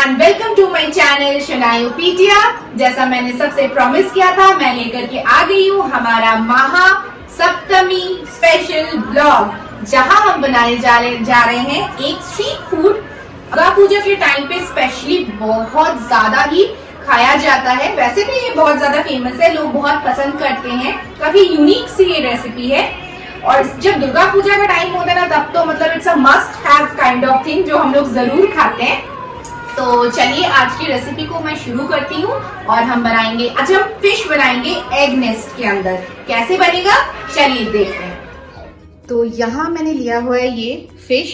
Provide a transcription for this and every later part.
And welcome to my channel शनायु पीटिया। जैसा मैंने सबसे प्रॉमिस किया था, मैं लेकर के आ गई हूँ हमारा महा सप्तमी स्पेशल ब्लॉग, जहां हम बनाने जा रहे हैं एक स्ट्रीट फूड। दुर्गा पूजा के टाइम पे स्पेशली बहुत ज्यादा ही खाया जाता है। वैसे तो ये बहुत ज्यादा फेमस है, लोग बहुत पसंद करते हैं, काफी यूनिक सी ये रेसिपी है। और जब दुर्गा पूजा का टाइम होता है ना, तब तो मतलब it's a must have kind of thing जो हम लोग जरूर खाते हैं। तो चलिए आज की रेसिपी को मैं शुरू करती हूँ और हम बनाएंगे, आज हम फिश बनाएंगे एग नेस्ट के अंदर। कैसे बनेगा चलिए देखते हैं। तो यहाँ मैंने लिया हुआ है ये फिश,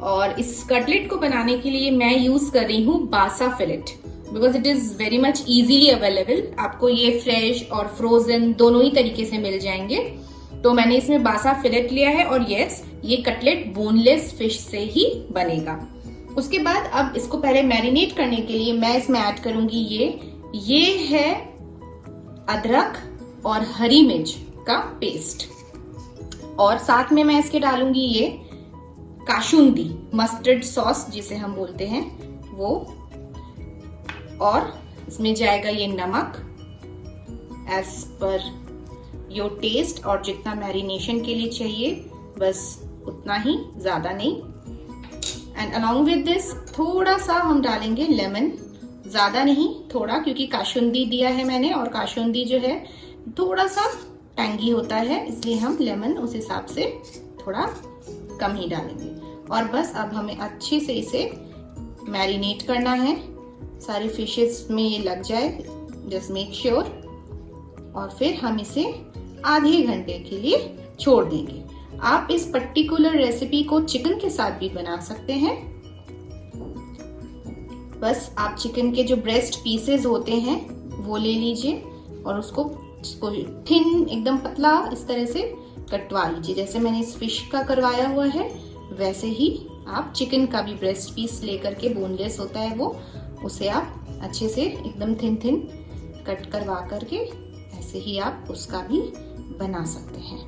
और इस कटलेट को बनाने के लिए मैं यूज कर रही हूँ बासा fillet, because it is very much easily available. आपको ये फ्रेश और फ्रोजन दोनों ही तरीके से मिल जाएंगे। तो मैंने इसमें बासा फिलेट लिया है, और यस, ये कटलेट बोनलेस फिश से ही बनेगा। उसके बाद अब इसको पहले मैरिनेट करने के लिए मैं इसमें ऐड करूंगी ये है अदरक और हरी मिर्च का पेस्ट, और साथ में मैं इसके डालूंगी ये काशुंदी मस्टर्ड सॉस जिसे हम बोलते हैं वो, और इसमें जाएगा ये नमक एज पर योर टेस्ट, और जितना मैरिनेशन के लिए चाहिए बस उतना ही, ज्यादा नहीं। एंड अलॉन्ग विद दिस थोड़ा सा हम डालेंगे लेमन, ज्यादा नहीं थोड़ा, क्योंकि काशुंदी दिया है मैंने, और काशुंदी जो है थोड़ा सा टैंगी होता है, इसलिए हम लेमन उस हिसाब से थोड़ा कम ही डालेंगे। और बस अब हमें अच्छे से इसे मैरिनेट करना है, सारे फिशेस में ये लग जाए, जस्ट मेक श्योर। और फिर हम इसे आधे घंटे के लिए छोड़ देंगे। आप इस पर्टिकुलर रेसिपी को चिकन के साथ भी बना सकते हैं। बस आप चिकन के जो ब्रेस्ट पीसेस होते हैं वो ले लीजिए, और उसको थिन एकदम पतला इस तरह से कटवा लीजिए। जैसे मैंने इस फिश का करवाया हुआ है, वैसे ही आप चिकन का भी ब्रेस्ट पीस लेकर के, बोनलेस होता है वो, उसे आप अच्छे से एकदम थिन थिन कट करवा करके ऐसे ही आप उसका भी बना सकते हैं।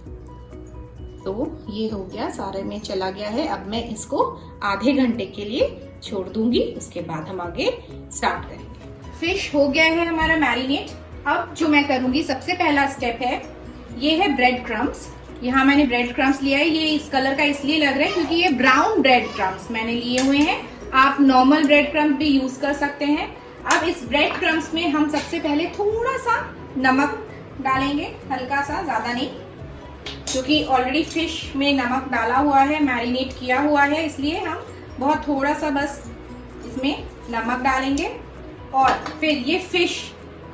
तो ये हो गया, सारे में चला गया है। अब मैं इसको आधे घंटे के लिए छोड़ दूंगी, उसके बाद हम आगे स्टार्ट करेंगे। फिश हो गया है हमारा मैरिनेट। अब जो मैं करूंगी, सबसे पहला स्टेप है, ये है ब्रेड क्रम्स। यहाँ मैंने ब्रेड क्रम्स लिया है, ये इस कलर का इसलिए लग रहा है क्योंकि ये ब्राउन ब्रेड क्रम्स मैंने लिए हुए हैं। आप नॉर्मल ब्रेड क्रम्स भी यूज कर सकते हैं। अब इस ब्रेड क्रम्स में हम सबसे पहले थोड़ा सा नमक डालेंगे, हल्का सा, ज्यादा नहीं, क्योंकि ऑलरेडी फिश में नमक डाला हुआ है, मैरिनेट किया हुआ है, इसलिए हम बहुत थोड़ा सा बस इसमें नमक डालेंगे। और फिर ये फिश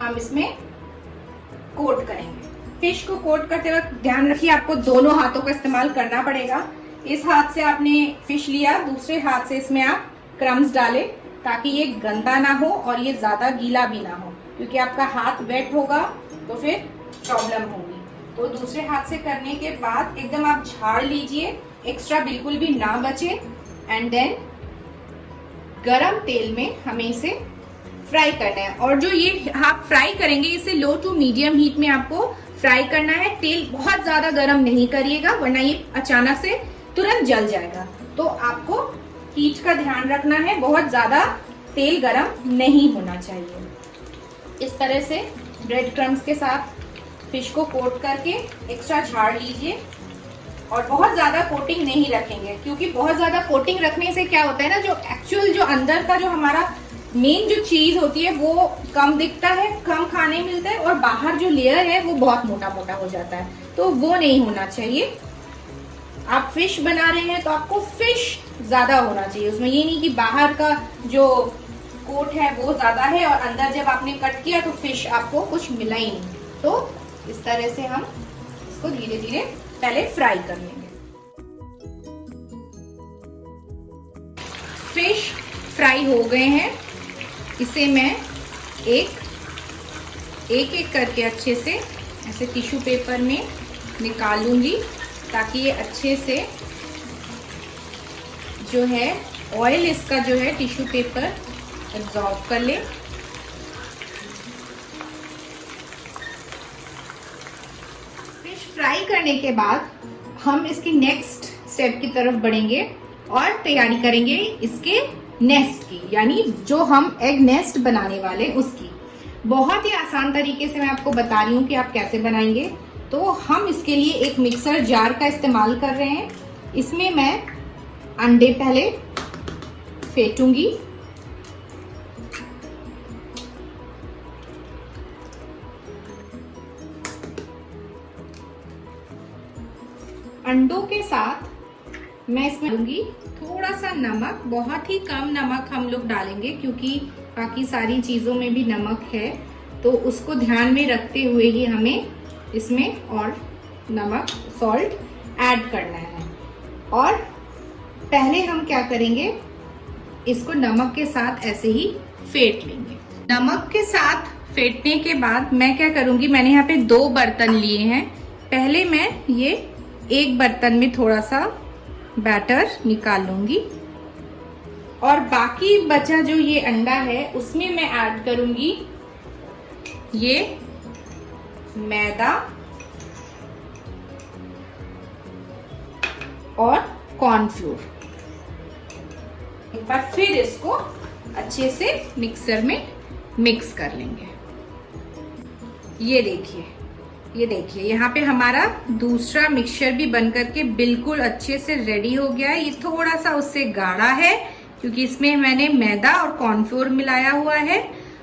हम इसमें कोट करेंगे। फिश को कोट करते वक्त ध्यान रखिए, आपको दोनों हाथों का इस्तेमाल करना पड़ेगा। इस हाथ से आपने फिश लिया, दूसरे हाथ से इसमें आप क्रम्स डालें, ताकि ये गंदा ना हो और ये ज्यादा गीला भी ना हो, क्योंकि आपका हाथ वेट होगा तो फिर प्रॉब्लम होगी। तो दूसरे हाथ से करने के बाद एकदम आप झाड़ लीजिए, एक्स्ट्रा बिल्कुल भी ना बचे। एंड देन गरम तेल में हमें इसे फ्राई करना है, और जो ये आप फ्राई करेंगे, इसे लो टू मीडियम हीट में आपको फ्राई करना है। तेल बहुत ज्यादा गरम नहीं करिएगा, वरना ये अचानक से तुरंत जल जाएगा। तो आपको हीट का ध्यान रखना है, बहुत ज्यादा तेल गरम नहीं होना चाहिए। इस तरह से ब्रेड क्रम्स के साथ फिश को कोट करके एक्स्ट्रा झाड़ लीजिए, और बहुत ज्यादा कोटिंग नहीं रखेंगे, क्योंकि बहुत ज्यादा कोटिंग रखने से क्या होता है ना, जो एक्चुअल जो अंदर का जो हमारा मेन जो चीज होती है वो कम दिखता है, कम खाने मिलता है, और बाहर जो लेयर है वो बहुत मोटा मोटा हो जाता है। तो वो नहीं होना चाहिए। आप फिश बना रहे हैं तो आपको फिश ज्यादा होना चाहिए उसमें, ये नहीं कि बाहर का जो कोट है वो ज्यादा है और अंदर जब आपने कट किया तो फिश आपको कुछ मिला ही नहीं। तो इस तरह से हम इसको धीरे धीरे पहले फ्राई कर लेंगे। फिश फ्राई हो गए हैं, इसे मैं एक एक करके अच्छे से ऐसे टिश्यू पेपर में निकालूंगी, ताकि ये अच्छे से जो है ऑयल इसका जो है टिश्यू पेपर एब्जॉर्ब कर ले। फिश फ्राई करने के बाद हम इसके नेक्स्ट स्टेप की तरफ बढ़ेंगे और तैयारी करेंगे इसके नेस्ट की, यानी जो हम एग नेस्ट बनाने वाले उसकी। बहुत ही आसान तरीके से मैं आपको बता रही हूँ कि आप कैसे बनाएंगे। तो हम इसके लिए एक मिक्सर जार का इस्तेमाल कर रहे हैं। इसमें मैं अंडे पहले फेंटूंगी, अंडों के साथ मैं इसमें दूंगी थोड़ा सा नमक। बहुत ही कम नमक हम लोग डालेंगे क्योंकि बाकी सारी चीजों में भी नमक है, तो उसको ध्यान में रखते हुए ही हमें इसमें और नमक सॉल्ट ऐड करना है। और पहले हम क्या करेंगे, इसको नमक के साथ ऐसे ही फेंट लेंगे। नमक के साथ फेंटने के बाद मैं क्या करूंगी, मैंने यहाँ पे 2 बर्तन लिए हैं। पहले मैं ये एक बर्तन में थोड़ा सा बैटर निकाल लूंगी और बाकी बचा जो ये अंडा है उसमें मैं ऐड करूंगी ये मैदा और कॉर्नफ्लोर। एक बार फिर इसको अच्छे से मिक्सर में मिक्स कर लेंगे। ये देखिए यहाँ पे हमारा दूसरा मिक्सचर भी बनकर के बिल्कुल अच्छे से रेडी हो गया है। ये थोड़ा सा उससे गाढ़ा है क्योंकि इसमें मैंने मैदा और कॉर्नफ्लोर मिलाया हुआ है।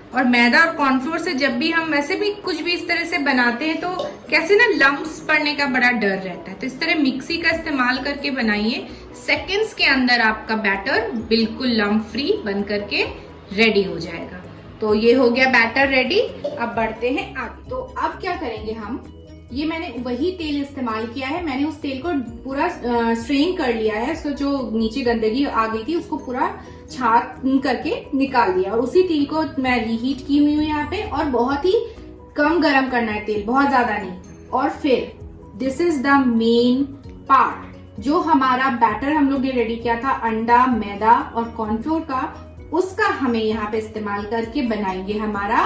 और मैदा और कॉर्नफ्लोर से जब भी हम वैसे भी कुछ भी इस तरह से बनाते हैं तो कैसे ना लम्प्स पड़ने का बड़ा डर रहता है। तो इस तरह मिक्सी का इस्तेमाल करके बनाइए, सेकेंड्स के अंदर आपका बैटर बिल्कुल लम्प फ्री बन करके रेडी हो जाएगा। तो ये हो गया बैटर रेडी। अब बढ़ते हैं आगे। तो अब क्या करेंगे हम, ये मैंने वही तेल इस्तेमाल किया है। मैंने उस तेल को पूरा स्ट्रेन कर लिया है, सो जो नीचे गंदगी आ गई थी उसको पूरा छान करके निकाल दिया। और उसी तेल को मैं रीहीट की हुई हूँ यहाँ पे, और बहुत ही कम गरम करना है तेल, बहुत ज्यादा नहीं। और फिर this is the main part, जो हमारा बैटर हम लोग ने रेडी किया था अंडा, मैदा और कॉर्नफ्लोर का, उसका हमें यहाँ पे इस्तेमाल करके बनाएंगे हमारा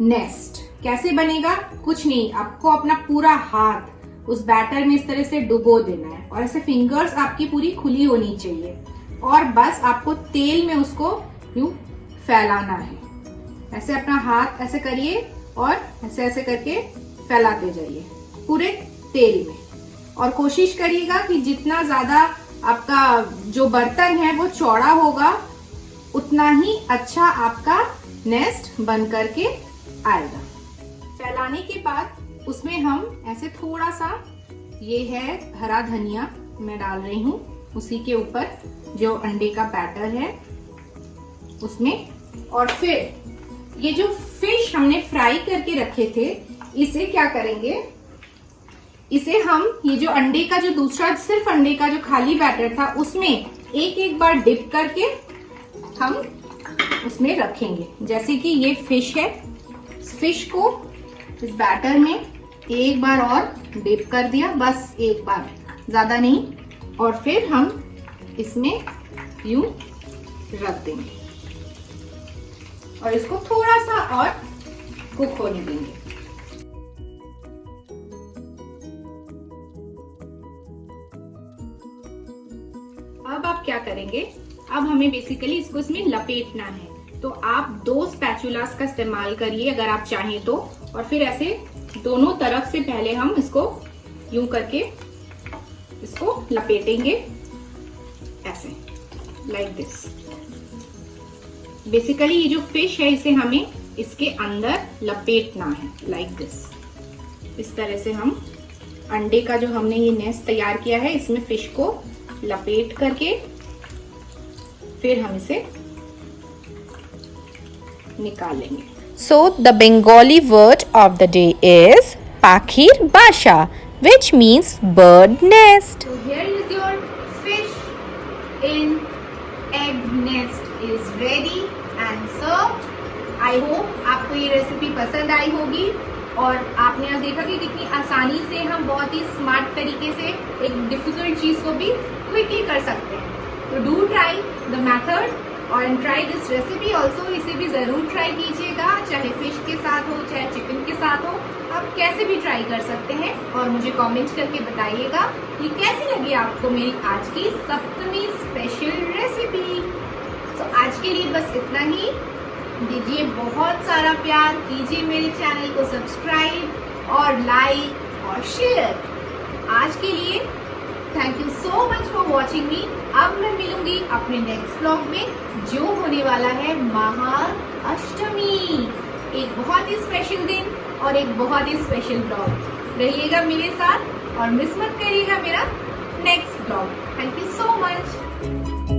नेस्ट। कैसे बनेगा, कुछ नहीं, आपको अपना पूरा हाथ उस बैटर में इस तरह से डुबो देना है और ऐसे फिंगर्स आपकी पूरी खुली होनी चाहिए और बस आपको तेल में उसको यूं फैलाना है। ऐसे अपना हाथ ऐसे करिए और ऐसे ऐसे करके फैलाते जाइए पूरे तेल में। और कोशिश करिएगा कि जितना ज्यादा आपका जो बर्तन है वो चौड़ा होगा उतना ही अच्छा आपका नेस्ट बन करके आएगा। फैलाने के बाद उसमें हम ऐसे थोड़ा सा, ये है हरा धनिया मैं डाल रही हूँ उसी के ऊपर जो अंडे का बैटर है उसमें। और फिर ये जो फिश हमने फ्राई करके रखे थे इसे क्या करेंगे, इसे हम ये जो अंडे का जो दूसरा सिर्फ अंडे का जो खाली बैटर था उसमें एक एक बार डिप करके हम उसमें रखेंगे। जैसे कि ये फिश है, फिश को इस बैटर में एक बार और डिप कर दिया, बस एक बार, ज्यादा नहीं। और फिर हम इसमें यूं रख देंगे और इसको थोड़ा सा और कुक होने देंगे। अब आप क्या करेंगे, अब हमें बेसिकली इसको इसमें लपेटना है। तो आप 2 स्पैचुलास का इस्तेमाल करिए अगर आप चाहें तो, और फिर ऐसे दोनों तरफ से पहले हम इसको यूं करके इसको लपेटेंगे ऐसे, लाइक दिस। बेसिकली ये जो फिश है इसे हमें इसके अंदर लपेटना है, लाइक दिस। इस तरह से हम अंडे का जो हमने ये नेस्ट तैयार किया है इसमें फिश को लपेट करके फिर हम इसे निकाल लेंगे। So the Bengali word of the day is Pakhir Basha, which means bird nest. So here is your fish in egg nest is ready and served. I hope आपको ये रेसिपी पसंद आई होगी और आपने आज देखा कि कितनी आसानी से हम बहुत ही स्मार्ट तरीके से एक डिफिकल्ट चीज को भी क्विकली कर सकते हैं। तो डू ट्राई द मेथड और ट्राई दिस रेसिपी ऑल्सो। इसे भी जरूर ट्राई कीजिएगा, चाहे फिश के साथ हो चाहे चिकन के साथ हो, आप कैसे भी ट्राई कर सकते हैं। और मुझे कमेंट करके बताइएगा कि कैसी लगी आपको मेरी आज की सप्तमी स्पेशल रेसिपी। तो आज के लिए बस इतना ही। दीजिए बहुत सारा प्यार, कीजिए मेरे चैनल को सब्सक्राइब और लाइक और शेयर। आज के लिए thank you so much for watching मी। अब मैं मिलूंगी अपने नेक्स्ट व्लॉग में जो होने वाला है महाअष्टमी। एक बहुत ही स्पेशल दिन और एक बहुत ही स्पेशल व्लॉग। रहिएगा मेरे साथ और मिस मत करिएगा मेरा next vlog. Thank you so much.